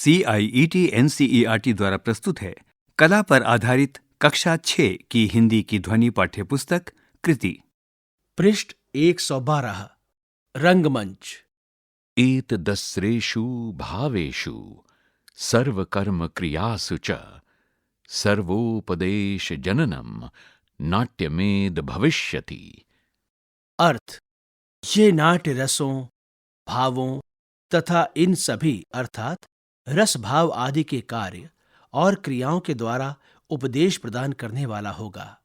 CIET NCERT द्वारा प्रस्तुत है कला पर आधारित कक्षा 6 की हिंदी की ध्वनि पाठ्य पुस्तक कृति। पृष्ठ 112 रंगमंच। एतदस्रेषु भावेषु सर्वकर्म क्रियासु च सर्वोपदेश जननम नाट्यमेद भविष्यति। अर्थ, ये नाट्य रसों, भावों तथा इन सभी अर्थात रस भाव आदि के कार्य और क्रियाओं के द्वारा उपदेश प्रदान करने वाला होगा।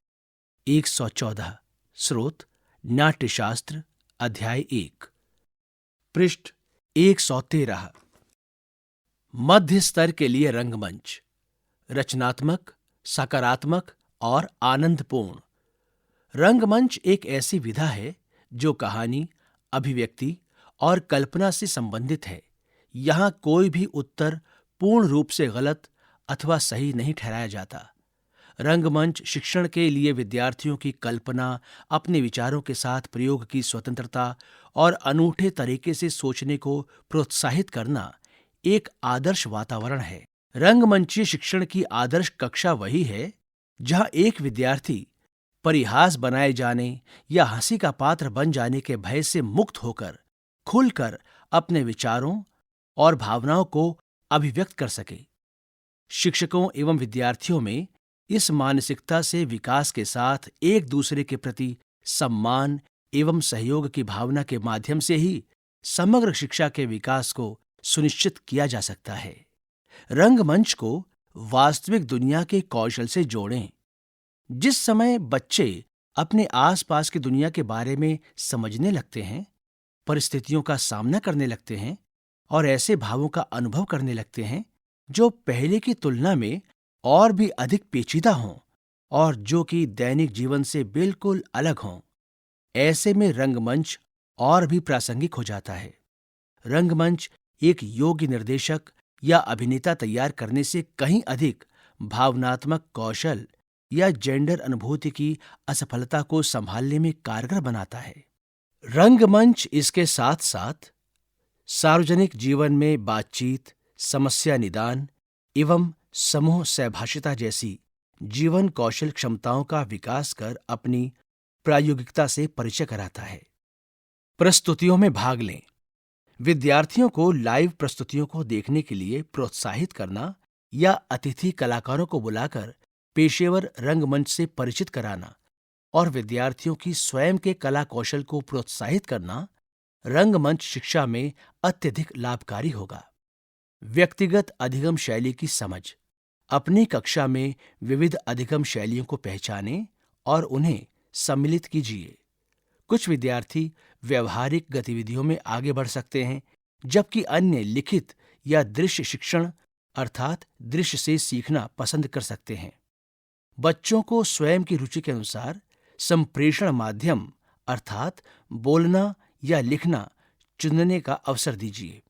114 स्रोत नाट्यशास्त्र अध्याय 1। पृष्ठ 113 मध्य स्तर के लिए रंगमंच। रचनात्मक, सकारात्मक और आनंदपूर्ण। रंगमंच एक ऐसी विधा है जो कहानी, अभिव्यक्ति और कल्पना से संबंधित है। यहाँ कोई भी उत्तर पूर्ण रूप से गलत अथवा सही नहीं ठहराया जाता। रंगमंच शिक्षण के लिए विद्यार्थियों की कल्पना, अपने विचारों के साथ प्रयोग की स्वतंत्रता और अनूठे तरीके से सोचने को प्रोत्साहित करना एक आदर्श वातावरण है। रंगमंचीय शिक्षण की आदर्श कक्षा वही है जहां एक विद्यार्थी परिहास बनाए जाने या हंसी का पात्र बन जाने के भय से मुक्त होकर खुलकर अपने विचारों और भावनाओं को अभिव्यक्त कर सके। शिक्षकों एवं विद्यार्थियों में इस मानसिकता से विकास के साथ एक दूसरे के प्रति सम्मान एवं सहयोग की भावना के माध्यम से ही समग्र शिक्षा के विकास को सुनिश्चित किया जा सकता है। रंगमंच को वास्तविक दुनिया के कौशल से जोड़ें। जिस समय बच्चे अपने आसपास की दुनिया के बारे में समझने लगते हैं, परिस्थितियों का सामना करने लगते हैं और ऐसे भावों का अनुभव करने लगते हैं जो पहले की तुलना में और भी अधिक पेचीदा हों और जो कि दैनिक जीवन से बिल्कुल अलग हों, ऐसे में रंगमंच और भी प्रासंगिक हो जाता है। रंगमंच एक योग्य निर्देशक या अभिनेता तैयार करने से कहीं अधिक भावनात्मक कौशल या जेंडर अनुभूति की असफलता को संभालने में कारगर बनाता है। रंगमंच इसके साथ साथ सार्वजनिक जीवन में बातचीत, समस्या निदान एवं समूह सहभागिता जैसी जीवन कौशल क्षमताओं का विकास कर अपनी प्रायोगिकता से परिचय कराता है। प्रस्तुतियों में भाग लें। विद्यार्थियों को लाइव प्रस्तुतियों को देखने के लिए प्रोत्साहित करना या अतिथि कलाकारों को बुलाकर पेशेवर रंगमंच से परिचित कराना और विद्यार्थियों की स्वयं के कला कौशल को प्रोत्साहित करना रंगमंच शिक्षा में अत्यधिक लाभकारी होगा। व्यक्तिगत अधिगम शैली की समझ। अपनी कक्षा में विविध अधिगम शैलियों को पहचानें और उन्हें सम्मिलित कीजिए। कुछ विद्यार्थी व्यवहारिक गतिविधियों में आगे बढ़ सकते हैं, जबकि अन्य लिखित या दृश्य शिक्षण अर्थात दृश्य से सीखना पसंद कर सकते हैं। बच्चों को स्वयं की रुचि के अनुसार संप्रेषण माध्यम अर्थात बोलना या लिखना चुनने का अवसर दीजिए।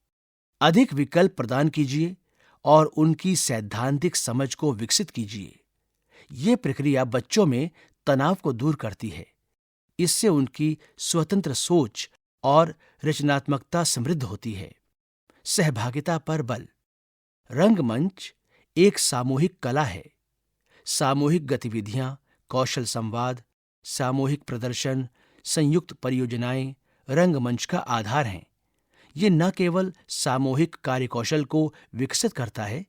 अधिक विकल्प प्रदान कीजिए और उनकी सैद्धांतिक समझ को विकसित कीजिए। ये प्रक्रिया बच्चों में तनाव को दूर करती है। इससे उनकी स्वतंत्र सोच और रचनात्मकता समृद्ध होती है। सहभागिता पर बल। रंगमंच एक सामूहिक कला है। सामूहिक गतिविधियां, कौशल संवाद, सामूहिक प्रदर्शन, संयुक्त परियोजनाएं रंगमंच का आधार हैं। ये न केवल सामूहिक कार्यकौशल को विकसित करता है,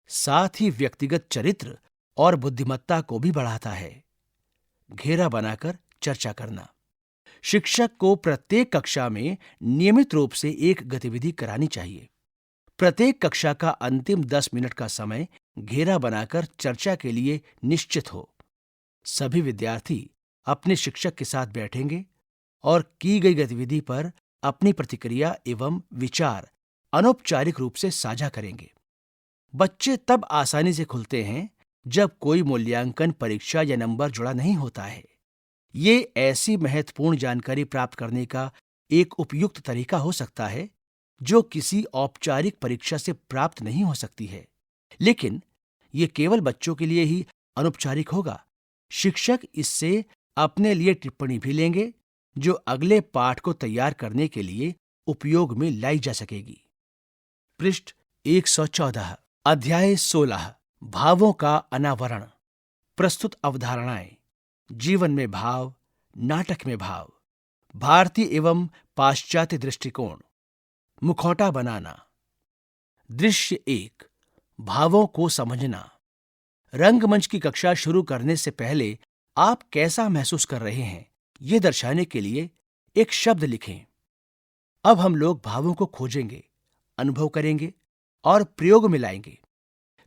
साथ ही व्यक्तिगत चरित्र और बुद्धिमत्ता को भी बढ़ाता है। घेरा बनाकर चर्चा करना। शिक्षक को प्रत्येक कक्षा में नियमित रूप से एक गतिविधि करानी चाहिए। प्रत्येक कक्षा का अंतिम 10 मिनट का समय घेरा बनाकर चर्चा के लिए निश्चित हो। सभी विद्यार्थी अपने शिक्षक के साथ बैठेंगे और की गई गतिविधि पर अपनी प्रतिक्रिया एवं विचार अनौपचारिक रूप से साझा करेंगे। बच्चे तब आसानी से खुलते हैं जब कोई मूल्यांकन, परीक्षा या नंबर जुड़ा नहीं होता है। ये ऐसी महत्वपूर्ण जानकारी प्राप्त करने का एक उपयुक्त तरीका हो सकता है जो किसी औपचारिक परीक्षा से प्राप्त नहीं हो सकती है, लेकिन ये केवल बच्चों के लिए ही अनौपचारिक होगा। शिक्षक इससे अपने लिए टिप्पणी भी लेंगे जो अगले पाठ को तैयार करने के लिए उपयोग में लाई जा सकेगी। पृष्ठ 114 अध्याय 16 भावों का अनावरण। प्रस्तुत अवधारणाएं: जीवन में भाव, नाटक में भाव, भारतीय एवं पाश्चात्य दृष्टिकोण, मुखौटा बनाना। दृश्य 1, भावों को समझना। रंगमंच की कक्षा शुरू करने से पहले आप कैसा महसूस कर रहे हैं, ये दर्शाने के लिए एक शब्द लिखें। अब हम लोग भावों को खोजेंगे, अनुभव करेंगे और प्रयोग में लाएंगे।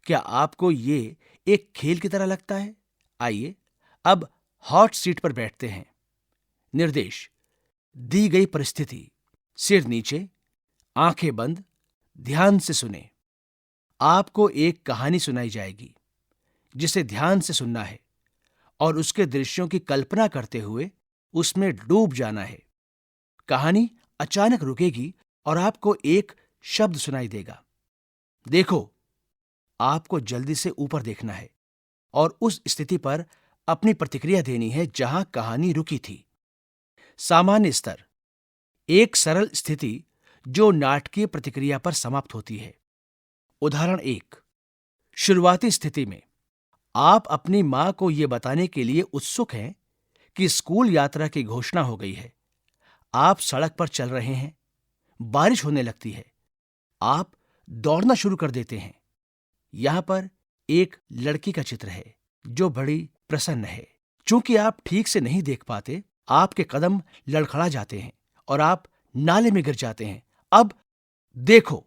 क्या आपको ये एक खेल की तरह लगता है? आइए अब हॉट सीट पर बैठते हैं। निर्देश: दी गई परिस्थिति, सिर नीचे, आंखें बंद, ध्यान से सुने। आपको एक कहानी सुनाई जाएगी जिसे ध्यान से सुनना है और उसके दृश्यों की कल्पना करते हुए उसमें डूब जाना है। कहानी अचानक रुकेगी और आपको एक शब्द सुनाई देगा। देखो, आपको जल्दी से ऊपर देखना है और उस स्थिति पर अपनी प्रतिक्रिया देनी है जहां कहानी रुकी थी। सामान्य स्तर: एक सरल स्थिति जो नाटकीय प्रतिक्रिया पर समाप्त होती है। उदाहरण 1, शुरुआती स्थिति में आप अपनी मां को यह बताने के लिए उत्सुक हैं कि स्कूल यात्रा की घोषणा हो गई है। आप सड़क पर चल रहे हैं, बारिश होने लगती है, आप दौड़ना शुरू कर देते हैं। यहां पर एक लड़की का चित्र है जो बड़ी प्रसन्न है। चूंकि आप ठीक से नहीं देख पाते, आपके कदम लड़खड़ा जाते हैं और आप नाले में गिर जाते हैं। अब देखो,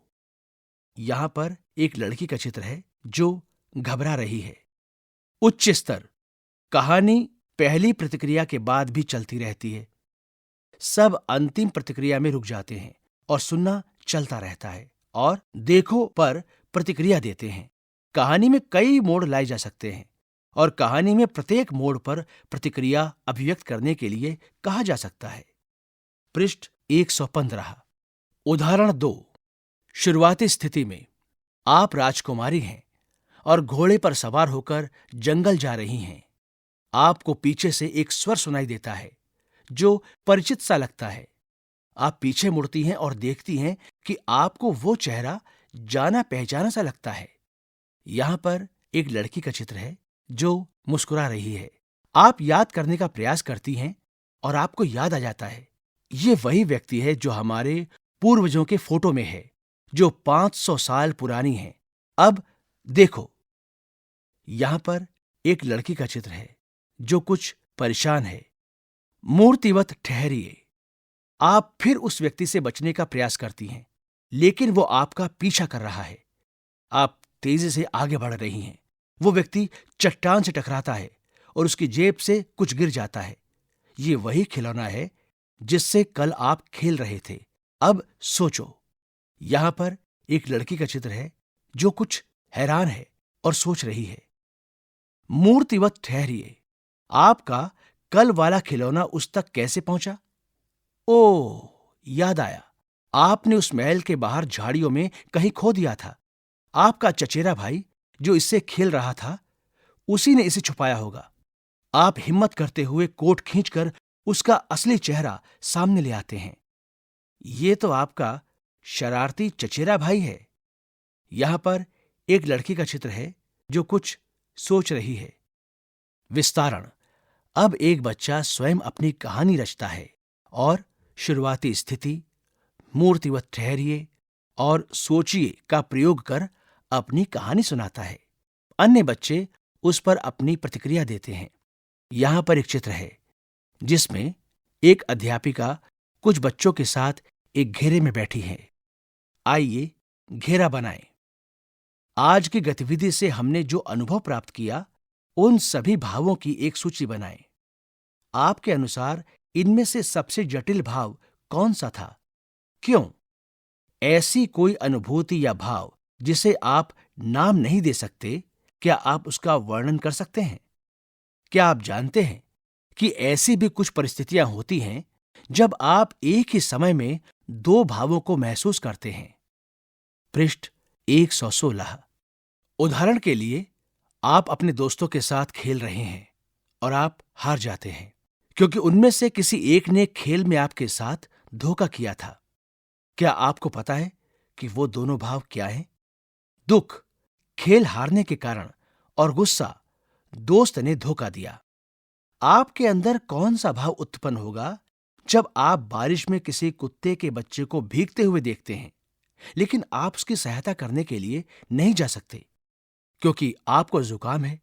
यहां पर एक लड़की का चित्र है जो घबरा रही है। उच्च स्तर: कहानी पहली प्रतिक्रिया के बाद भी चलती रहती है। सब अंतिम प्रतिक्रिया में रुक जाते हैं और सुनना चलता रहता है और देखो पर प्रतिक्रिया देते हैं। कहानी में कई मोड़ लाए जा सकते हैं और कहानी में प्रत्येक मोड़ पर प्रतिक्रिया अभिव्यक्त करने के लिए कहा जा सकता है। पृष्ठ 115। उदाहरण 2, शुरुआती स्थिति में आप राजकुमारी हैं और घोड़े पर सवार होकर जंगल जा रही हैं। आपको पीछे से एक स्वर सुनाई देता है जो परिचित सा लगता है। आप पीछे मुड़ती हैं और देखती हैं कि आपको वो चेहरा जाना पहचाना सा लगता है। यहां पर एक लड़की का चित्र है जो मुस्कुरा रही है। आप याद करने का प्रयास करती हैं और आपको याद आ जाता है, ये वही व्यक्ति है जो हमारे पूर्वजों के फोटो में है, जो 500 साल पुरानी है। अब देखो, यहां पर एक लड़की का चित्र है जो कुछ परेशान है। मूर्तिवत ठहरिए। आप फिर उस व्यक्ति से बचने का प्रयास करती हैं, लेकिन वो आपका पीछा कर रहा है। आप तेजी से आगे बढ़ रही हैं। वो व्यक्ति चट्टान से टकराता है और उसकी जेब से कुछ गिर जाता है। ये वही खिलौना है जिससे कल आप खेल रहे थे। अब सोचो, यहां पर एक लड़की का चित्र है जो कुछ हैरान है और सोच रही है। मूर्तिवत ठहरिए। आपका कल वाला खिलौना उस तक कैसे पहुंचा? ओह, याद आया, आपने उस महल के बाहर झाड़ियों में कहीं खो दिया था। आपका चचेरा भाई जो इससे खेल रहा था, उसी ने इसे छुपाया होगा। आप हिम्मत करते हुए कोट खींचकर उसका असली चेहरा सामने ले आते हैं। ये तो आपका शरारती चचेरा भाई है। यहां पर एक लड़की का चित्र है जो कुछ सोच रही है। विस्तारण: अब एक बच्चा स्वयं अपनी कहानी रचता है और शुरुआती स्थिति, मूर्तिवत ठहरिए और सोचिए का प्रयोग कर अपनी कहानी सुनाता है। अन्य बच्चे उस पर अपनी प्रतिक्रिया देते हैं। यहां पर एक चित्र है जिसमें एक अध्यापिका कुछ बच्चों के साथ एक घेरे में बैठी है। आइए घेरा बनाएं। आज की गतिविधि से हमने जो अनुभव प्राप्त किया, उन सभी भावों की एक सूची बनाएं। आपके अनुसार इनमें से सबसे जटिल भाव कौन सा था? क्यों? ऐसी कोई अनुभूति या भाव जिसे आप नाम नहीं दे सकते, क्या आप उसका वर्णन कर सकते हैं? क्या आप जानते हैं कि ऐसी भी कुछ परिस्थितियां होती हैं जब आप एक ही समय में दो भावों को महसूस करते हैं? पृष्ठ 116। उदाहरण के लिए, आप अपने दोस्तों के साथ खेल रहे हैं और आप हार जाते हैं क्योंकि उनमें से किसी एक ने खेल में आपके साथ धोखा किया था। क्या आपको पता है कि वो दोनों भाव क्या हैं? दुख खेल हारने के कारण और गुस्सा दोस्त ने धोखा दिया। आपके अंदर कौन सा भाव उत्पन्न होगा जब आप बारिश में किसी कुत्ते के बच्चे को भीगते हुए देखते हैं, लेकिन आप उसकी सहायता करने के लिए नहीं जा सकते क्योंकि आपको जुकाम है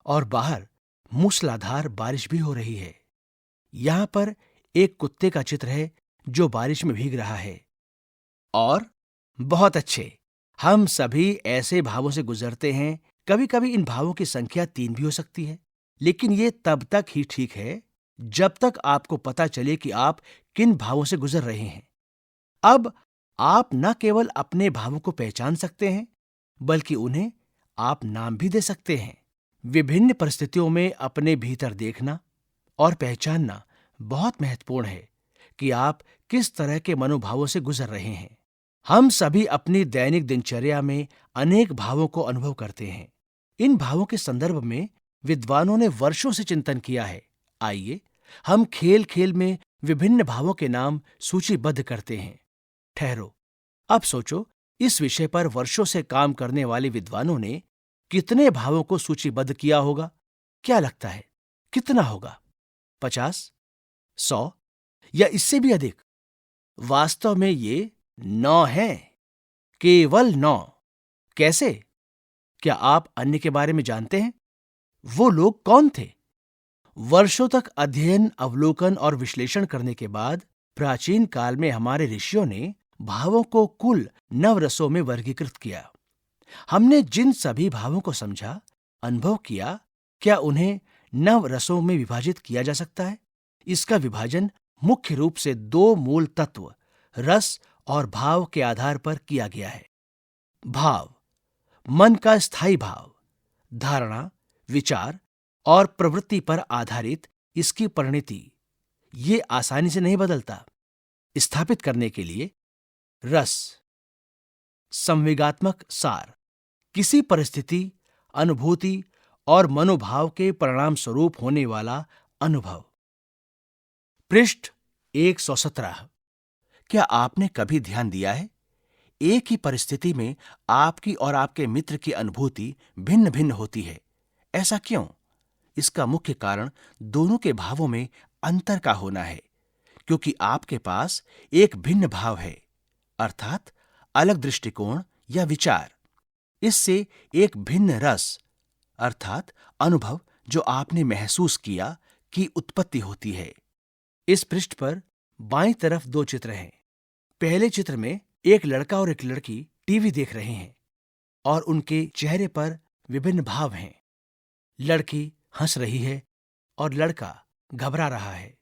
और बाहर मूसलाधार बारिश भी हो रही है। यहां पर एक कुत्ते का चित्र है जो बारिश में भीग रहा है। और बहुत अच्छे, हम सभी ऐसे भावों से गुजरते हैं। कभी कभी इन भावों की संख्या 3 भी हो सकती है, लेकिन ये तब तक ही ठीक है जब तक आपको पता चले कि आप किन भावों से गुजर रहे हैं। अब आप न केवल अपने भावों को पहचान सकते हैं, बल्कि उन्हें आप नाम भी दे सकते हैं। विभिन्न परिस्थितियों में अपने भीतर देखना और पहचानना बहुत महत्वपूर्ण है कि आप किस तरह के मनोभावों से गुजर रहे हैं। हम सभी अपनी दैनिक दिनचर्या में अनेक भावों को अनुभव करते हैं। इन भावों के संदर्भ में विद्वानों ने वर्षों से चिंतन किया है। आइए हम खेल खेल में विभिन्न भावों के नाम सूचीबद्ध करते हैं। ठहरो, अब सोचो, इस विषय पर वर्षों से काम करने वाले विद्वानों ने कितने भावों को सूचीबद्ध किया होगा? क्या लगता है, कितना होगा? 50, 100 या इससे भी अधिक? वास्तव में ये 9 हैं, केवल 9। कैसे? क्या आप अन्य के बारे में जानते हैं? वो लोग कौन थे? वर्षों तक अध्ययन, अवलोकन और विश्लेषण करने के बाद प्राचीन काल में हमारे ऋषियों ने भावों को कुल 9 रसों में वर्गीकृत किया। हमने जिन सभी भावों को समझा, अनुभव किया, क्या उन्हें 9 रसों में विभाजित किया जा सकता है? इसका विभाजन मुख्य रूप से 2 मूल तत्व, रस और भाव के आधार पर किया गया है। भाव, मन का स्थायी भाव, धारणा, विचार और प्रवृत्ति पर आधारित इसकी परिणति, ये आसानी से नहीं बदलता। स्थापित करने के लिए रस, संवेगात्मक सार, किसी परिस्थिति, अनुभूति और मनोभाव के परिणाम स्वरूप होने वाला अनुभव। पृष्ठ 117। क्या आपने कभी ध्यान दिया है, एक ही परिस्थिति में आपकी और आपके मित्र की अनुभूति भिन्न भिन्न होती है? ऐसा क्यों? इसका मुख्य कारण दोनों के भावों में अंतर का होना है, क्योंकि आपके पास एक भिन्न भाव है, अर्थात अलग दृष्टिकोण या विचार। इससे एक भिन्न रस अर्थात अनुभव जो आपने महसूस किया की उत्पत्ति होती है। इस पृष्ठ पर बाईं तरफ 2 चित्र हैं। पहले चित्र में एक लड़का और एक लड़की टीवी देख रहे हैं और उनके चेहरे पर विभिन्न भाव हैं। लड़की हंस रही है और लड़का घबरा रहा है।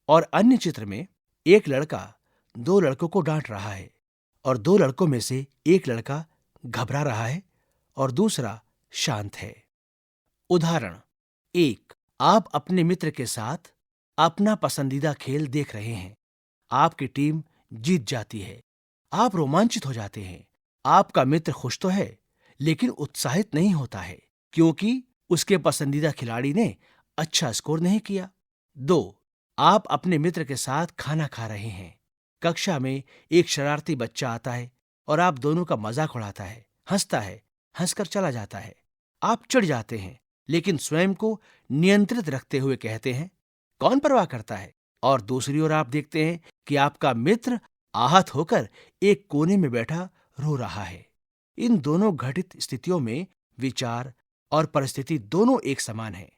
और अन्य चित्र में एक लड़का 2 लड़कों को डांट रहा है और 2 लड़कों में से एक लड़का घबरा रहा है और दूसरा शांत है। उदाहरण 1, आप अपने मित्र के साथ अपना पसंदीदा खेल देख रहे हैं। आपकी टीम जीत जाती है। आप रोमांचित हो जाते हैं। आपका मित्र खुश तो है, लेकिन उत्साहित नहीं होता है क्योंकि उसके पसंदीदा खिलाड़ी ने अच्छा स्कोर नहीं किया। 2, आप अपने मित्र के साथ खाना खा रहे हैं। कक्षा में एक शरारती बच्चा आता है और आप दोनों का मजाक उड़ाता है, हंसता है, हंसकर चला जाता है। आप चिढ़ जाते हैं, लेकिन स्वयं को नियंत्रित रखते हुए कहते हैं, कौन परवाह करता है? और दूसरी ओर आप देखते हैं कि आपका मित्र आहत होकर एक कोने में बैठा रो रहा है। इन दोनों घटित स्थितियों में विचार और परिस्थिति दोनों एक समान है।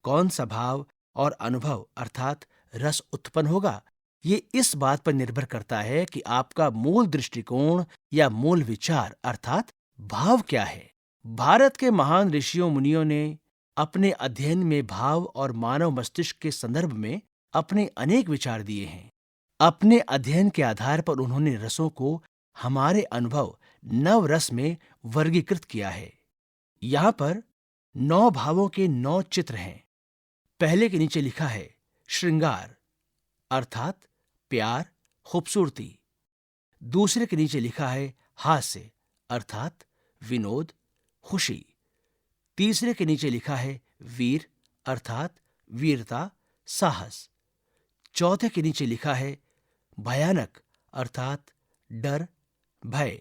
कौन सा भाव और अनुभव अर्थात रस उत्पन्न होगा, ये इस बात पर निर्भर करता है कि आपका मूल दृष्टिकोण या मूल विचार अर्थात भाव क्या है। भारत के महान ऋषियों मुनियों ने अपने अध्ययन में भाव और मानव मस्तिष्क के संदर्भ में अपने अनेक विचार दिए हैं। अपने अध्ययन के आधार पर उन्होंने रसों को हमारे अनुभव 9 रस में वर्गीकृत किया है। यहाँ पर 9 भावों के 9 चित्र हैं। पहले के नीचे लिखा है श्रृंगार अर्थात प्यार, खूबसूरती। दूसरे के नीचे लिखा है हास्य अर्थात विनोद, खुशी। तीसरे के नीचे लिखा है वीर अर्थात वीरता, साहस। चौथे के नीचे लिखा है भयानक अर्थात डर, भय।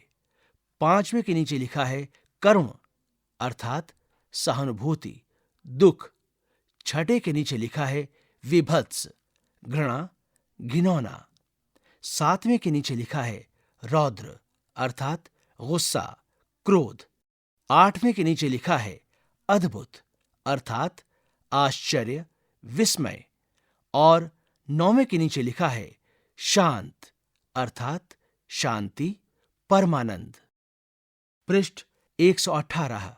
5वें के नीचे लिखा है करुण अर्थात सहानुभूति, दुख। 6ठे के नीचे लिखा है विभत्स, घृणा, घिनौना। 7वें के नीचे लिखा है रौद्र अर्थात गुस्सा, क्रोध। 8वें के नीचे लिखा है अद्भुत अर्थात आश्चर्य, विस्मय। और 9वें के नीचे लिखा है शांत अर्थात शांति, परमानंद। पृष्ठ 118।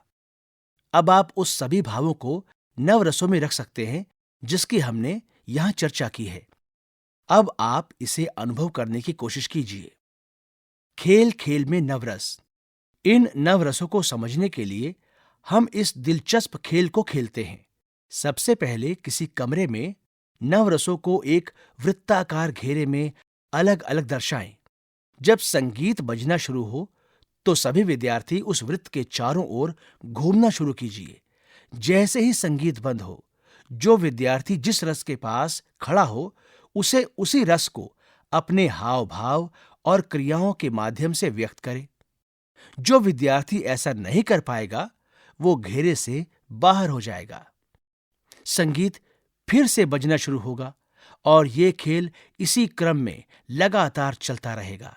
अब आप उस सभी भावों को नवरसों में रख सकते हैं जिसकी हमने यहां चर्चा की है। अब आप इसे अनुभव करने की कोशिश कीजिए। खेल खेल में नवरस। इन नवरसों को समझने के लिए हम इस दिलचस्प खेल को खेलते हैं। सबसे पहले किसी कमरे में नवरसों को एक वृत्ताकार घेरे में अलग अलग दर्शाएं। जब संगीत बजना शुरू हो तो सभी विद्यार्थी उस वृत्त के चारों ओर घूमना शुरू कीजिए। जैसे ही संगीत बंद हो, जो विद्यार्थी जिस रस के पास खड़ा हो उसे उसी रस को अपने हाव भाव और क्रियाओं के माध्यम से व्यक्त करे। जो विद्यार्थी ऐसा नहीं कर पाएगा वो घेरे से बाहर हो जाएगा। संगीत फिर से बजना शुरू होगा और ये खेल इसी क्रम में लगातार चलता रहेगा।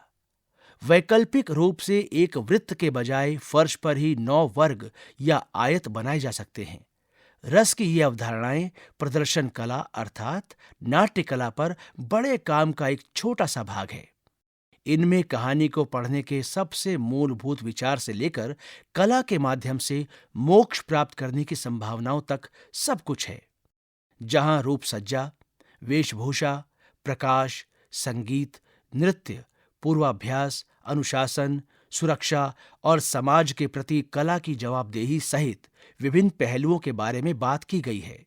वैकल्पिक रूप से एक वृत्त के बजाय फर्श पर ही 9 वर्ग या आयत बनाए जा सकते हैं। रस की ये अवधारणाएं प्रदर्शन कला अर्थात नाट्य कला पर बड़े काम का एक छोटा सा भाग है। इनमें कहानी को पढ़ने के सबसे मूलभूत विचार से लेकर कला के माध्यम से मोक्ष प्राप्त करने की संभावनाओं तक सब कुछ है। जहां रूप सज्जा, वेशभूषा, प्रकाश, संगीत, नृत्य, पूर्वाभ्यास, अनुशासन, सुरक्षा और समाज के प्रति कला की जवाबदेही सहित विभिन्न पहलुओं के बारे में बात की गई है।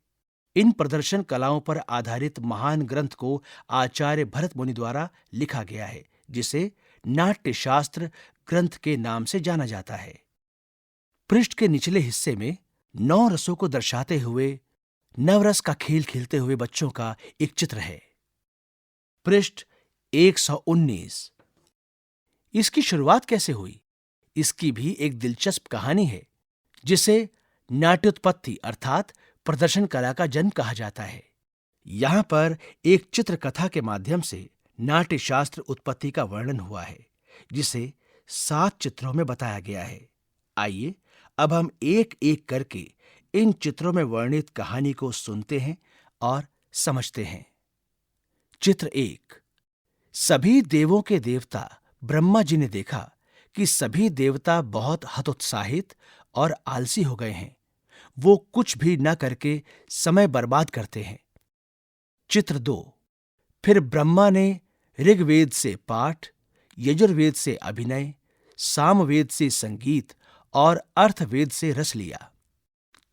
इन प्रदर्शन कलाओं पर आधारित महान ग्रंथ को आचार्य भरत मुनि द्वारा लिखा गया है, जिसे नाट्य शास्त्र ग्रंथ के नाम से जाना जाता है। पृष्ठ के निचले हिस्से में 9 रसों को दर्शाते हुए नवरस का खेल खेलते हुए बच्चों का एक चित्र है। पृष्ठ 119। इसकी शुरुआत कैसे हुई? इसकी भी एक दिलचस्प कहानी है जिसे नाट्योत्पत्ति अर्थात प्रदर्शन कला का जन्म कहा जाता है। यहां पर एक चित्रकथा के माध्यम से नाट्य शास्त्र उत्पत्ति का वर्णन हुआ है, जिसे 7 चित्रों में बताया गया है। आइए अब हम एक एक करके इन चित्रों में वर्णित कहानी को सुनते हैं और समझते हैं। चित्र 1। सभी देवों के देवता ब्रह्मा जी ने देखा कि सभी देवता बहुत हतोत्साहित और आलसी हो गए हैं। वो कुछ भी न करके समय बर्बाद करते हैं। चित्र 2। फिर ब्रह्मा ने ऋग्वेद से पाठ, यजुर्वेद से अभिनय, सामवेद से संगीत और अर्थवेद से रस लिया।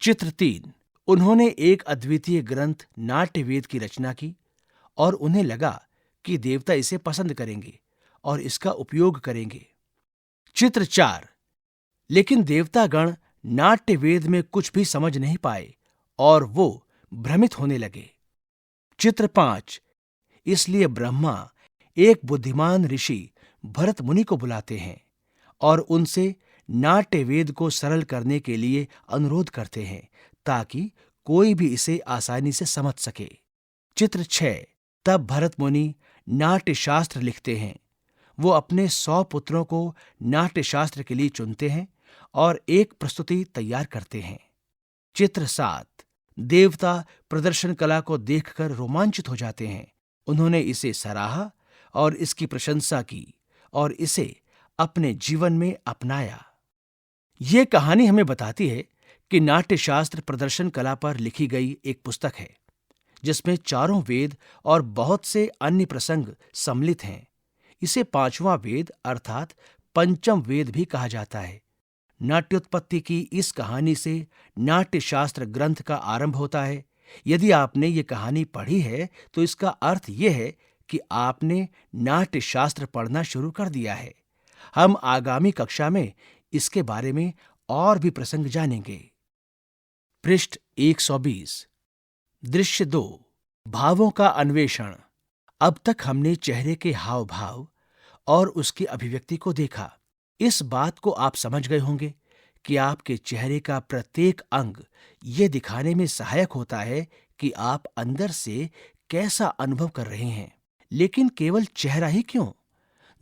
चित्र 3। उन्होंने एक अद्वितीय ग्रंथ नाट्यवेद की रचना की और उन्हें लगा कि देवता इसे पसंद करेंगे और इसका उपयोग करेंगे। चित्र 4। लेकिन देवतागण नाट्यवेद में कुछ भी समझ नहीं पाए और वो भ्रमित होने लगे। चित्र 5। इसलिए ब्रह्मा एक बुद्धिमान ऋषि भरत मुनि को बुलाते हैं और उनसे नाट्यवेद को सरल करने के लिए अनुरोध करते हैं ताकि कोई भी इसे आसानी से समझ सके। चित्र 6। तब भरत मुनि नाट्यशास्त्र लिखते हैं। वो अपने 100 पुत्रों को नाट्यशास्त्र के लिए चुनते हैं और एक प्रस्तुति तैयार करते हैं। चित्र 7। देवता प्रदर्शन कला को देखकर रोमांचित हो जाते हैं। उन्होंने इसे सराहा और इसकी प्रशंसा की और इसे अपने जीवन में अपनाया। ये कहानी हमें बताती है कि नाट्यशास्त्र प्रदर्शन कला पर लिखी गई एक पुस्तक है जिसमें चारों वेद और बहुत से अन्य प्रसंग सम्मिलित हैं। इसे 5वां वेद अर्थात पंचम वेद भी कहा जाता है। नाट्योत्पत्ति की इस कहानी से नाट्यशास्त्र ग्रंथ का आरंभ होता है। यदि आपने ये कहानी पढ़ी है तो इसका अर्थ यह है कि आपने नाट्यशास्त्र पढ़ना शुरू कर दिया है। हम आगामी कक्षा में इसके बारे में और भी प्रसंग जानेंगे। पृष्ठ 120। दृश्य 2। भावों का अन्वेषण। अब तक हमने चेहरे के हाव भाव और उसकी अभिव्यक्ति को देखा। इस बात को आप समझ गए होंगे कि आपके चेहरे का प्रत्येक अंग ये दिखाने में सहायक होता है कि आप अंदर से कैसा अनुभव कर रहे हैं। लेकिन केवल चेहरा ही क्यों?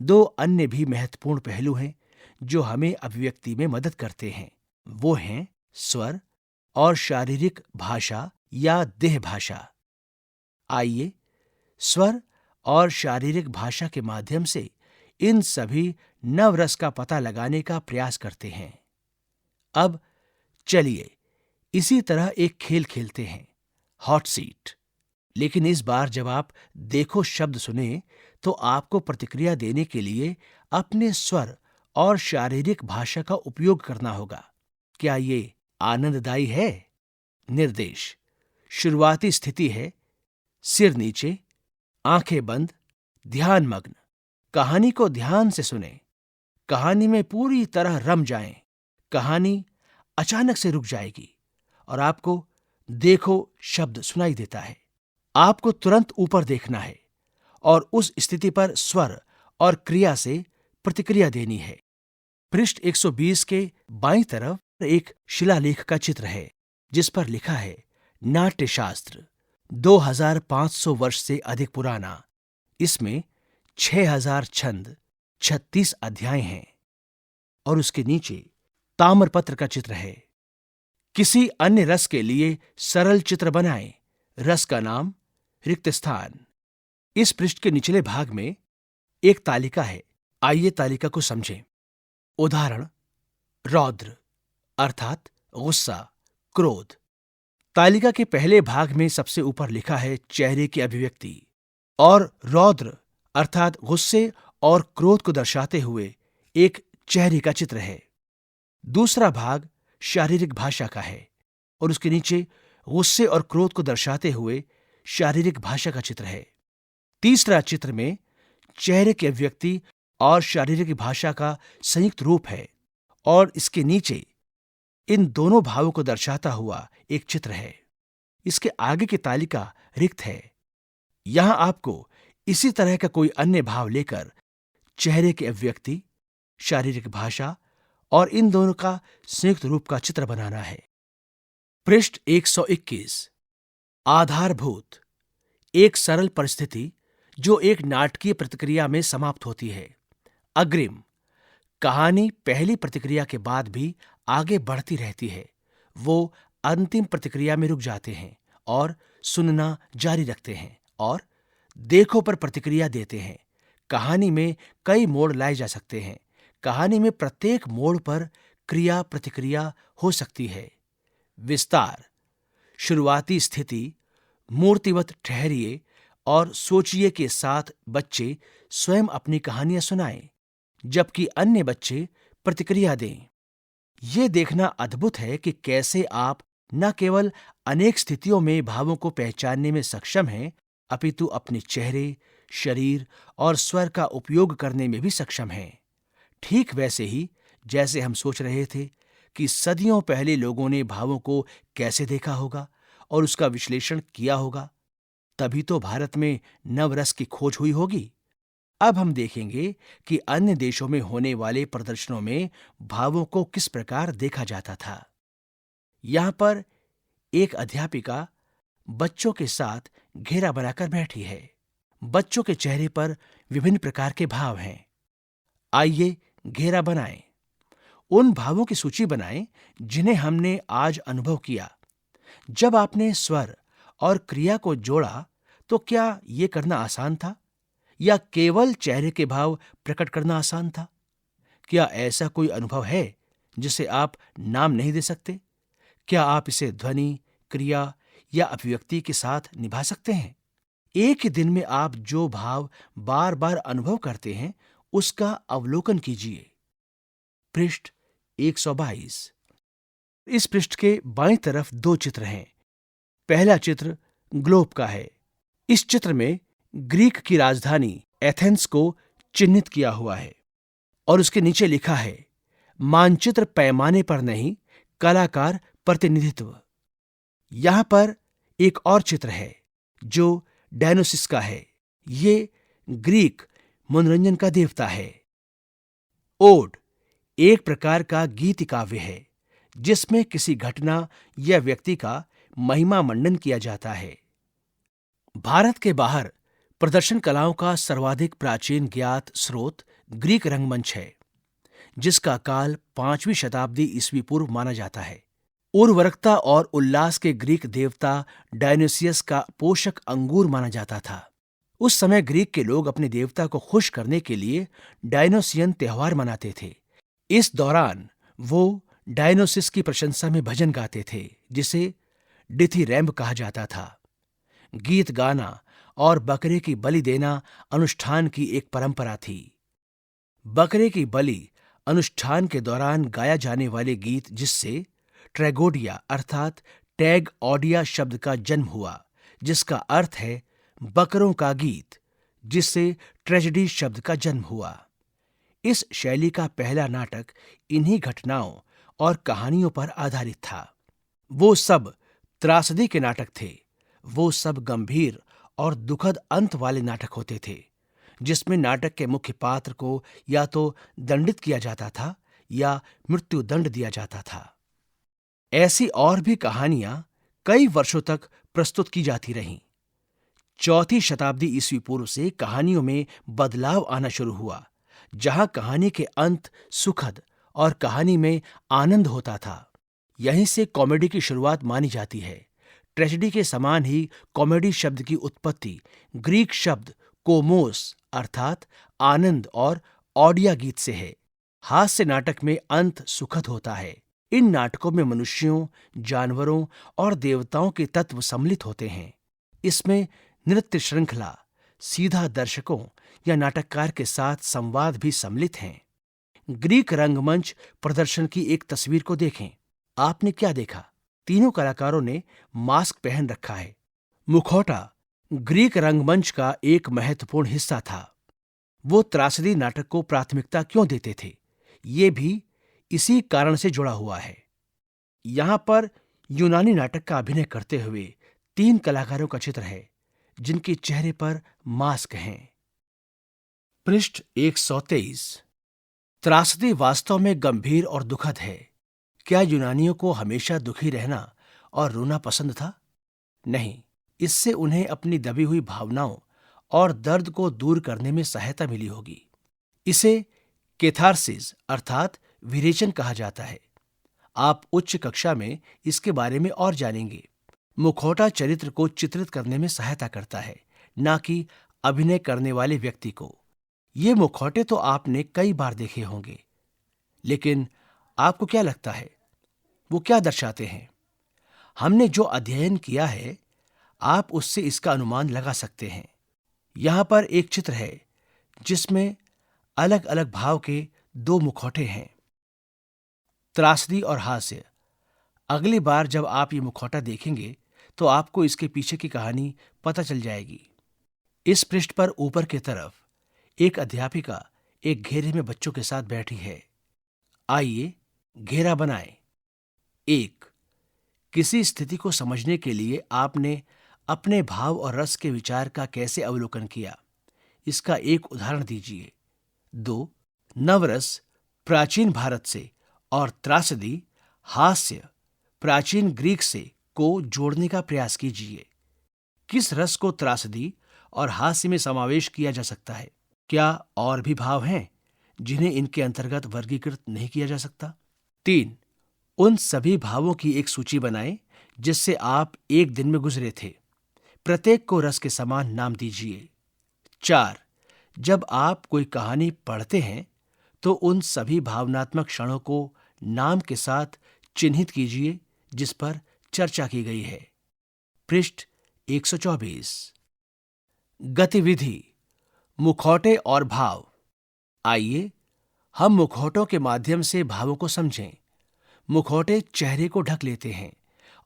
दो अन्य भी महत्वपूर्ण पहलू हैं जो हमें अभिव्यक्ति में मदद करते हैं। वो हैं स्वर और शारीरिक भाषा या देह भाषा। आइए स्वर और शारीरिक भाषा के माध्यम से इन सभी नवरस का पता लगाने का प्रयास करते हैं। अब चलिए इसी तरह एक खेल खेलते हैं, हॉट सीट। लेकिन इस बार जब आप देखो शब्द सुने तो आपको प्रतिक्रिया देने के लिए अपने स्वर और शारीरिक भाषा का उपयोग करना होगा। क्या ये आनंददायी है? निर्देश: शुरुआती स्थिति है सिर नीचे, आंखें बंद, ध्यानमग्न। कहानी को ध्यान से सुने, कहानी में पूरी तरह रम जाएं। कहानी अचानक से रुक जाएगी और आपको देखो शब्द सुनाई देता है। आपको तुरंत ऊपर देखना है और उस स्थिति पर स्वर और क्रिया से प्रतिक्रिया देनी है। पृष्ठ 120 के बाईं तरफ एक शिलालेख का चित्र है जिस पर लिखा है नाट्यशास्त्र, 2500 वर्ष से अधिक पुराना। इसमें 6000 छंद, 36 अध्याय हैं और उसके नीचे ताम्रपत्र का चित्र है। किसी अन्य रस के लिए सरल चित्र बनाएं। रस का नाम रिक्त स्थान। इस पृष्ठ के निचले भाग में एक तालिका है। आइए तालिका को समझें। उदाहरण: रौद्र अर्थात गुस्सा, क्रोध। तालिका के पहले भाग में सबसे ऊपर लिखा है चेहरे की अभिव्यक्ति और रौद्र अर्थात गुस्से और क्रोध को दर्शाते हुए एक चेहरे का चित्र है। दूसरा भाग शारीरिक भाषा का है और उसके नीचे गुस्से और क्रोध को दर्शाते हुए शारीरिक भाषा का चित्र है। तीसरा चित्र में चेहरे की अभिव्यक्ति और शारीरिक भाषा का संयुक्त रूप है और इसके नीचे इन दोनों भावों को दर्शाता हुआ एक चित्र है। इसके आगे की तालिका रिक्त है। यहां आपको इसी तरह का कोई अन्य भाव लेकर चेहरे की अभिव्यक्ति, शारीरिक भाषा और इन दोनों का संयुक्त रूप का चित्र बनाना है। पृष्ठ 121 आधारभूत, एक सरल परिस्थिति जो एक नाटकीय प्रतिक्रिया में समाप्त होती है। अग्रिम, कहानी पहली प्रतिक्रिया के बाद भी आगे बढ़ती रहती है। वो अंतिम प्रतिक्रिया में रुक जाते हैं और सुनना जारी रखते हैं और देखो पर प्रतिक्रिया देते हैं। कहानी में कई मोड़ लाए जा सकते हैं। कहानी में प्रत्येक मोड़ पर क्रिया प्रतिक्रिया हो सकती है। विस्तार: शुरुआती स्थिति, मूर्तिवत ठहरिए और सोचिए के साथ बच्चे स्वयं अपनी कहानियां सुनाएं, जबकि अन्य बच्चे प्रतिक्रिया दें। यह देखना अद्भुत है कि कैसे आप न केवल अनेक स्थितियों में भावों को पहचानने में सक्षम हैं, अपितु अपने चेहरे, शरीर और स्वर का उपयोग करने में भी सक्षम हैं। ठीक वैसे ही जैसे हम सोच रहे थे कि सदियों पहले लोगों ने भावों को कैसे देखा होगा और उसका विश्लेषण किया होगा, तभी तो भारत में नवरस की खोज हुई होगी। अब हम देखेंगे कि अन्य देशों में होने वाले प्रदर्शनों में भावों को किस प्रकार देखा जाता था। यहां पर एक अध्यापिका बच्चों के साथ घेरा बनाकर बैठी है। बच्चों के चेहरे पर विभिन्न प्रकार के भाव हैं। आइए घेरा बनाएं। उन भावों की सूची बनाएं जिन्हें हमने आज अनुभव किया। जब आपने स्वर और क्रिया को जोड़ा तो क्या यह करना आसान था या केवल चेहरे के भाव प्रकट करना आसान था? क्या ऐसा कोई अनुभव है जिसे आप नाम नहीं दे सकते? क्या आप इसे ध्वनि, क्रिया या अभिव्यक्ति के साथ निभा सकते हैं? एक ही दिन में आप जो भाव बार बार अनुभव करते हैं उसका अवलोकन कीजिए। पृष्ठ 122। इस पृष्ठ के बाईं तरफ दो चित्र हैं। पहला चित्र ग्लोब का है। इस चित्र में ग्रीक की राजधानी एथेंस को चिन्हित किया हुआ है और उसके नीचे लिखा है मानचित्र पैमाने पर नहीं, कलाकार प्रतिनिधित्व। यहां पर एक और चित्र है जो डायनोसिस का है। ये ग्रीक मनोरंजन का देवता है। ओड एक प्रकार का गीत काव्य है जिसमें किसी घटना या व्यक्ति का महिमा मंडन किया जाता है। भारत के बाहर प्रदर्शन कलाओं का सर्वाधिक प्राचीन ज्ञात स्रोत ग्रीक रंगमंच है, जिसका काल 5वीं शताब्दी ईस्वी पूर्व माना जाता है। उर्वरकता और उल्लास के ग्रीक देवता डायonysius का पोषक अंगूर माना जाता था। उस समय ग्रीक के लोग अपने देवता को खुश करने के लिए डायनोसियन त्योहार मनाते थे। इस दौरान वो डायनोसिस की प्रशंसा में भजन गाते थे, जिसे डिथिरैम्ब कहा जाता था। गीत गाना और बकरे की बलि देना अनुष्ठान की एक परंपरा थी। बकरे की बलि अनुष्ठान के दौरान गाया जाने वाले गीत, जिससे ट्रेगोडिया अर्थात टैग ऑडिया शब्द का जन्म हुआ, जिसका अर्थ है बकरों का गीत, जिससे ट्रेजेडी शब्द का जन्म हुआ। इस शैली का पहला नाटक इन्हीं घटनाओं और कहानियों पर आधारित था। वो सब त्रासदी के नाटक थे। वो सब गंभीर और दुखद अंत वाले नाटक होते थे, जिसमें नाटक के मुख्य पात्र को या तो दंडित किया जाता था या मृत्युदंड दिया जाता था। ऐसी और भी कहानियां कई वर्षों तक प्रस्तुत की जाती रहीं। 4वीं शताब्दी ईस्वी पूर्व से कहानियों में बदलाव आना शुरू हुआ, जहां कहानी के अंत सुखद और कहानी में आनंद होता था। यहीं से कॉमेडी की शुरुआत मानी जाती है। ट्रेजेडी के समान ही कॉमेडी शब्द की उत्पत्ति ग्रीक शब्द कोमोस अर्थात आनंद और ऑडिया गीत से है। हास्य नाटक में अंत सुखद होता है। इन नाटकों में मनुष्यों, जानवरों और देवताओं के तत्व सम्मिलित होते हैं। इसमें नृत्य श्रृंखला, सीधा दर्शकों या नाटककार के साथ संवाद भी सम्मिलित हैं। ग्रीक रंगमंच प्रदर्शन की एक तस्वीर को देखें। आपने क्या देखा? तीनों कलाकारों ने मास्क पहन रखा है। मुखौटा ग्रीक रंगमंच का एक महत्वपूर्ण हिस्सा था। वो त्रासदी नाटक को प्राथमिकता क्यों देते थे, ये भी इसी कारण से जुड़ा हुआ है। यहां पर यूनानी नाटक का अभिनय करते हुए 3 कलाकारों का चित्र है, जिनके चेहरे पर मास्क हैं। पृष्ठ 123। त्रासदी वास्तव में गंभीर और दुखद है। क्या यूनानियों को हमेशा दुखी रहना और रोना पसंद था? नहीं, इससे उन्हें अपनी दबी हुई भावनाओं और दर्द को दूर करने में सहायता मिली होगी। इसे कैथारसिस अर्थात विरेचन कहा जाता है। आप उच्च कक्षा में इसके बारे में और जानेंगे। मुखौटा चरित्र को चित्रित करने में सहायता करता है, ना कि अभिनय करने वाले व्यक्ति को। ये मुखौटे तो आपने कई बार देखे होंगे, लेकिन आपको क्या लगता है वो क्या दर्शाते हैं? हमने जो अध्ययन किया है, आप उससे इसका अनुमान लगा सकते हैं। यहां पर एक चित्र है जिसमें अलग अलग भाव के 2 मुखौटे हैं, त्रासदी और हास्य। अगली बार जब आप ये मुखौटा देखेंगे तो आपको इसके पीछे की कहानी पता चल जाएगी। इस पृष्ठ पर ऊपर की तरफ एक अध्यापिका एक घेरे में बच्चों के साथ बैठी है। आइए घेरा बनाएं। 1. किसी स्थिति को समझने के लिए आपने अपने भाव और रस के विचार का कैसे अवलोकन किया, इसका एक उदाहरण दीजिए। 2. नवरस प्राचीन भारत से और त्रासदी हास्य प्राचीन ग्रीक से को जोड़ने का प्रयास कीजिए। किस रस को त्रासदी और हास्य में समावेश किया जा सकता है? क्या और भी भाव हैं जिन्हें इनके अंतर्गत वर्गीकृत नहीं किया जा सकता? 3. उन सभी भावों की एक सूची बनाएं जिससे आप एक दिन में गुजरे थे। प्रत्येक को रस के समान नाम दीजिए। 4. जब आप कोई कहानी पढ़ते हैं तो उन सभी भावनात्मक क्षणों को नाम के साथ चिन्हित कीजिए जिस पर चर्चा की गई है। पृष्ठ 124। गतिविधि, मुखौटे और भाव। आइए हम मुखौटों के माध्यम से भावों को समझें। मुखौटे चेहरे को ढक लेते हैं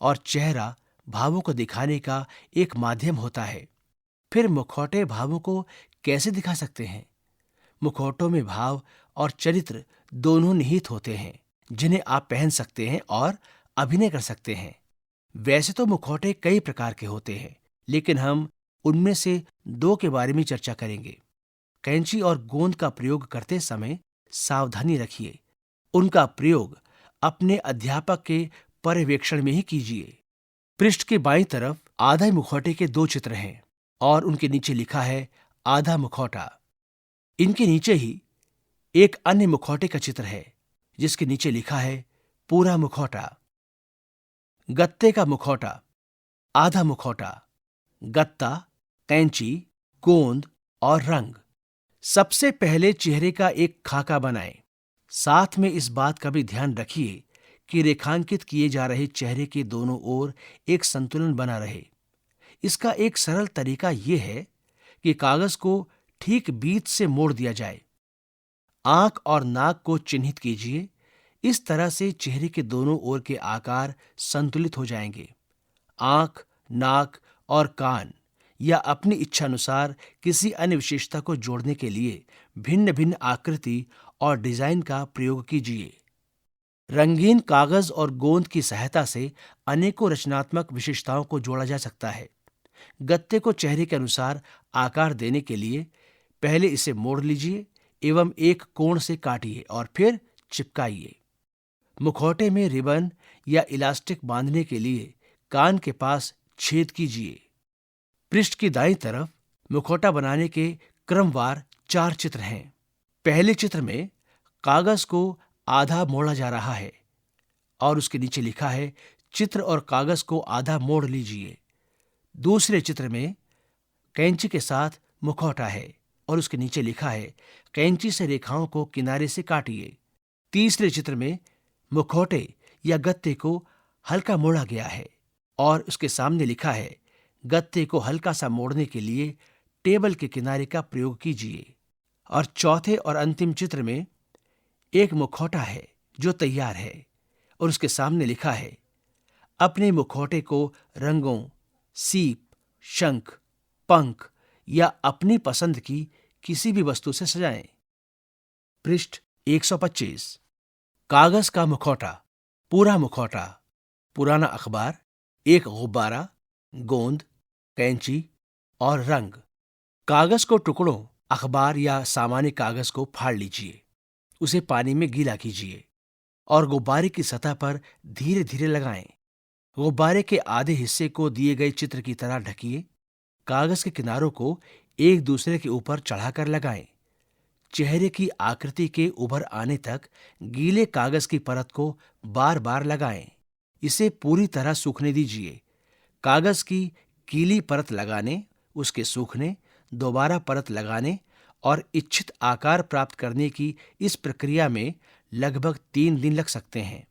और चेहरा भावों को दिखाने का एक माध्यम होता है। फिर मुखौटे भावों को कैसे दिखा सकते हैं? मुखौटों में भाव और चरित्र दोनों निहित होते हैं, जिन्हें आप पहन सकते हैं और अभिनय कर सकते हैं। वैसे तो मुखौटे कई प्रकार के होते हैं, लेकिन हम उनमें से 2 के बारे में चर्चा करेंगे। कैंची और गोंद का प्रयोग करते समय सावधानी रखिए उनका प्रयोग अपने अध्यापक के पर्यवेक्षण में ही कीजिए। पृष्ठ के बाईं तरफ आधा मुखौटे के 2 चित्र हैं और उनके नीचे लिखा है आधा मुखौटा। इनके नीचे ही एक अन्य मुखौटे का चित्र है जिसके नीचे लिखा है पूरा मुखौटा। गत्ते का मुखौटा, आधा मुखौटा, गत्ता, कैंची, गोंद और रंग। सबसे पहले चेहरे का एक खाका बनाएं। साथ में इस बात का भी ध्यान रखिए कि रेखांकित किए जा रहे चेहरे के दोनों ओर एक संतुलन बना रहे। इसका एक सरल तरीका यह है कि कागज को ठीक बीच से मोड़ दिया जाए। आंख और नाक को चिन्हित कीजिए। इस तरह से चेहरे के दोनों ओर के आकार संतुलित हो जाएंगे। आंख, नाक और कान या अपनी इच्छानुसार किसी अन्य विशेषता को जोड़ने के लिए भिन्न भिन्न आकृति और डिजाइन का प्रयोग कीजिए। रंगीन कागज और गोंद की सहायता से अनेकों रचनात्मक विशेषताओं को जोड़ा जा सकता है। गत्ते को चेहरे के अनुसार आकार देने के लिए पहले इसे मोड़ लीजिए एवं एक कोण से काटिए और फिर चिपकाइए। मुखौटे में रिबन या इलास्टिक बांधने के लिए कान के पास छेद कीजिए। पृष्ठ की दाईं तरफ मुखौटा बनाने के क्रमवार 4 चित्र हैं। पहले चित्र में कागज को आधा मोड़ा जा रहा है और उसके नीचे लिखा है चित्र और कागज को आधा मोड़ लीजिए। दूसरे चित्र में कैंची के साथ मुखौटा है और उसके नीचे लिखा है कैंची से रेखाओं को किनारे से काटिए। तीसरे चित्र में मुखौटे या गत्ते को हल्का मोड़ा गया है और उसके सामने लिखा है गत्ते को हल्का सा मोड़ने के लिए टेबल के किनारे का प्रयोग कीजिए। और चौथे और अंतिम चित्र में एक मुखौटा है जो तैयार है और उसके सामने लिखा है अपने मुखौटे को रंगों, सीप, शंख, पंख या अपनी पसंद की किसी भी वस्तु से सजाएं। पृष्ठ 125। कागज का मुखौटा, पूरा मुखौटा, पुराना अखबार, एक गुब्बारा, गोंद, कैंची और रंग। कागज को टुकड़ों, अखबार या सामान्य कागज को फाड़ लीजिए, उसे पानी में गीला कीजिए और गुब्बारे की सतह पर धीरे धीरे लगाएं। गुब्बारे के आधे हिस्से को दिए गए चित्र की तरह ढकिए। कागज के किनारों को एक दूसरे के ऊपर चढ़ाकर लगाएं। चेहरे की आकृति के उभर आने तक गीले कागज की परत को बार बार लगाएं। इसे पूरी तरह सूखने दीजिए। कागज की गीली परत लगाने, उसके सूखने, दोबारा परत लगाने और इच्छित आकार प्राप्त करने की इस प्रक्रिया में लगभग 3 दिन लग सकते हैं।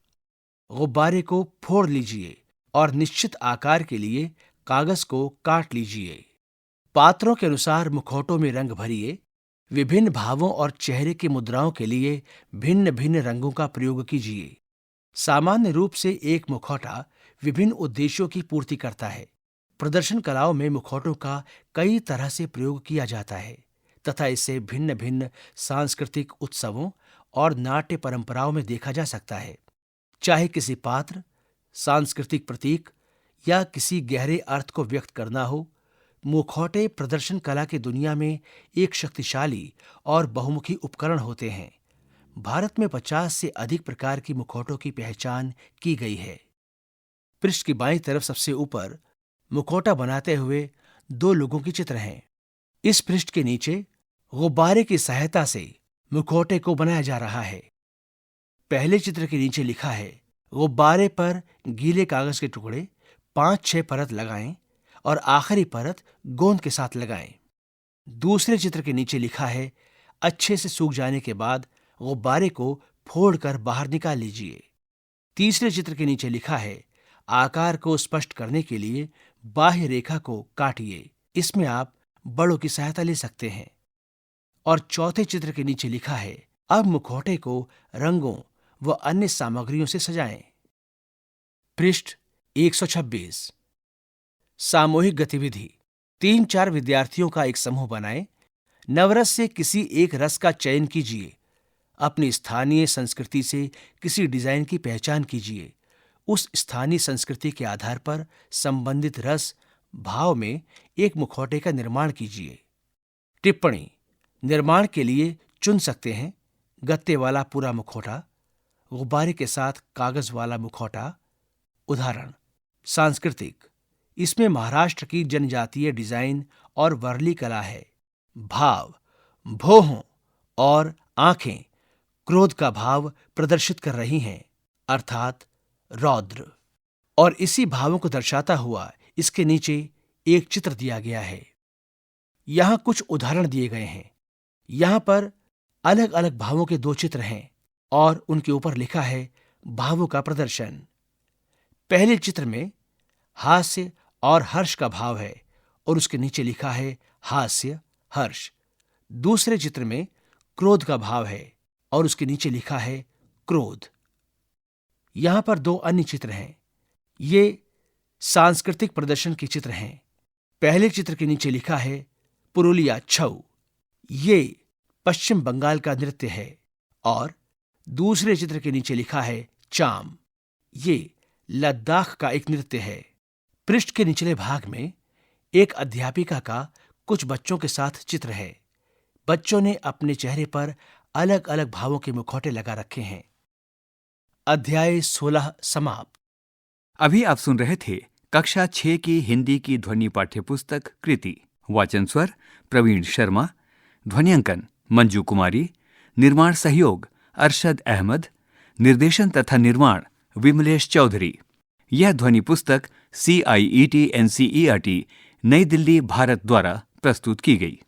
गुब्बारे को फोड़ लीजिए और निश्चित आकार के लिए कागज को काट लीजिए। पात्रों के अनुसार मुखौटों में रंग भरिए। विभिन्न भावों और चेहरे की मुद्राओं के लिए भिन्न भिन्न रंगों का प्रयोग कीजिए। सामान्य रूप से एक मुखौटा विभिन्न उद्देश्यों की पूर्ति करता है। प्रदर्शन कलाओं में मुखौटों का कई तरह से प्रयोग किया जाता है तथा इसे भिन्न भिन्न सांस्कृतिक उत्सवों और नाट्य परंपराओं में देखा जा सकता है। चाहे किसी पात्र, सांस्कृतिक प्रतीक या किसी गहरे अर्थ को व्यक्त करना हो, मुखौटे प्रदर्शन कला की दुनिया में एक शक्तिशाली और बहुमुखी उपकरण होते हैं। भारत में 50 से अधिक प्रकार की मुखौटों की पहचान की गई है। पृष्ठ की बाईं तरफ सबसे ऊपर मुखौटा बनाते हुए 2 लोगों के चित्र हैं। इस पृष्ठ के नीचे गुब्बारे की सहायता से मुखौटे को बनाया जा रहा है। पहले चित्र के नीचे लिखा है गुब्बारे पर गीले कागज के टुकड़े 5-6 परत लगाएं और आखिरी परत गोंद के साथ लगाएं। दूसरे चित्र के नीचे लिखा है अच्छे से सूख जाने के बाद गुब्बारे को फोड़कर बाहर निकाल लीजिए। तीसरे चित्र के नीचे लिखा है आकार को स्पष्ट करने के लिए बाह्य रेखा को काटिए। इसमें आप बड़ों की सहायता ले सकते हैं। और चौथे चित्र के नीचे लिखा है अब मुखौटे को रंगों व अन्य सामग्रियों से सजाएं। पृष्ठ 126। सामूहिक गतिविधि। 3-4 विद्यार्थियों का एक समूह बनाएं। नवरस से किसी एक रस का चयन कीजिए। अपनी स्थानीय संस्कृति से किसी डिजाइन की पहचान कीजिए। उस स्थानीय संस्कृति के आधार पर संबंधित रस भाव में एक मुखौटे का निर्माण कीजिए। टिप्पणी। निर्माण के लिए चुन सकते हैं गत्ते वाला पूरा मुखौटा, गुब्बारे के साथ कागज वाला मुखौटा। उदाहरण सांस्कृतिक, इसमें महाराष्ट्र की जनजातीय डिजाइन और वर्ली कला है। भाव, भौहों और आंखें क्रोध का भाव प्रदर्शित कर रही हैं, अर्थात रौद्र। और इसी भावों को दर्शाता हुआ इसके नीचे एक चित्र दिया गया है। यहां कुछ उदाहरण दिए गए हैं। यहां पर अलग अलग भावों के 2 चित्र हैं और उनके ऊपर लिखा है भावों का प्रदर्शन। पहले चित्र में हास्य और हर्ष का भाव है और उसके नीचे लिखा है हास्य हर्ष। दूसरे चित्र में क्रोध का भाव है और उसके नीचे लिखा है क्रोध। यहां पर 2 अन्य चित्र हैं। ये सांस्कृतिक प्रदर्शन के चित्र हैं। पहले चित्र के नीचे लिखा है पुरुलिया छऊ, ये पश्चिम बंगाल का नृत्य है। और दूसरे चित्र के नीचे लिखा है चाम, ये लद्दाख का एक नृत्य है। पृष्ठ के निचले भाग में एक अध्यापिका का कुछ बच्चों के साथ चित्र है। बच्चों ने अपने चेहरे पर अलग अलग भावों के मुखौटे लगा रखे हैं। अध्याय 16 समाप्त। अभी आप सुन रहे थे कक्षा 6 की हिंदी की ध्वनि पाठ्यपुस्तक कृति। वाचन स्वर प्रवीण शर्मा, ध्वनियांकन मंजू कुमारी, निर्माण सहयोग अरशद अहमद, निर्देशन तथा निर्माण विमलेश चौधरी। यह ध्वनि पुस्तक CIET NCERT नई दिल्ली भारत द्वारा प्रस्तुत की गई।